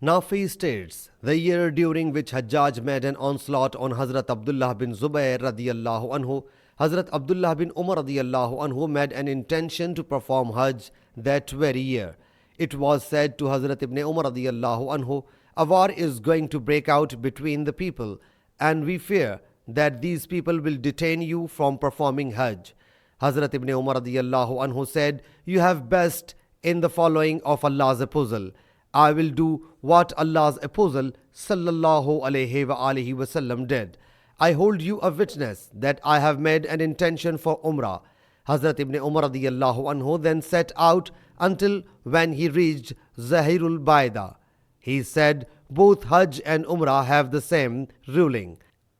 Nafi states, the year during which Hajjaj made an onslaught on Hazrat Abdullah bin Zubayr radiyallahu anhu, Hazrat Abdullah bin Umar radiyallahu anhu made an intention to perform Hajj that very year. It was said to Hazrat ibn Umar radiyallahu anhu, a war is going to break out between the people, and we fear that these people will detain you from performing Hajj. Hazrat ibn Umar radiyallahu anhu said, you have best in the following of Allah's apostle. I will do what Allah's apostle sallallahu alayhi wa alihi wasallam did. I hold you a witness that I have made an intention for Umrah. Hazrat ibn Umar radiyallahu anhu then set out until when he reached Zahirul Baida. He said, both Hajj and Umrah have the same ruling.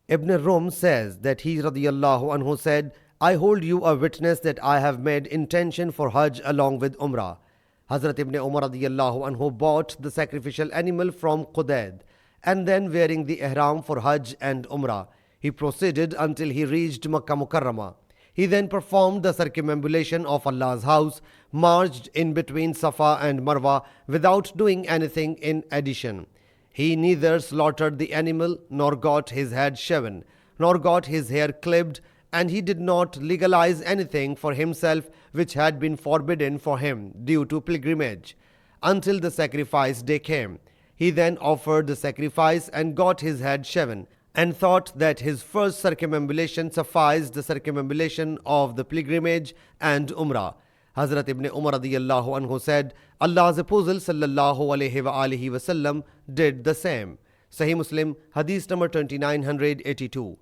Ibn Rum says that he radiyallahu anhu said, I hold you a witness that I have made intention for Hajj along with Umrah. Hazrat ibn Umar radiyallahu anhu bought the sacrificial animal from Qudayd, and then wearing the ihram for Hajj and Umrah, he proceeded until he reached Makkah Mukarramah. He then performed the circumambulation of Allah's house, marched in between Safa and Marwa without doing anything in addition. He neither slaughtered the animal, nor got his head shaven, nor got his hair clipped, and he did not legalize anything for himself which had been forbidden for him due to pilgrimage, until the sacrifice day came. He then offered the sacrifice and got his head shaven, and thought that his first circumambulation sufficed the circumambulation of the pilgrimage and Umrah. Hazrat ibn Umar radiyallahu anhu said, Allah's apostle sallallahu alayhi wa alihi wasallam did the same. Sahih Muslim Hadees number 2982.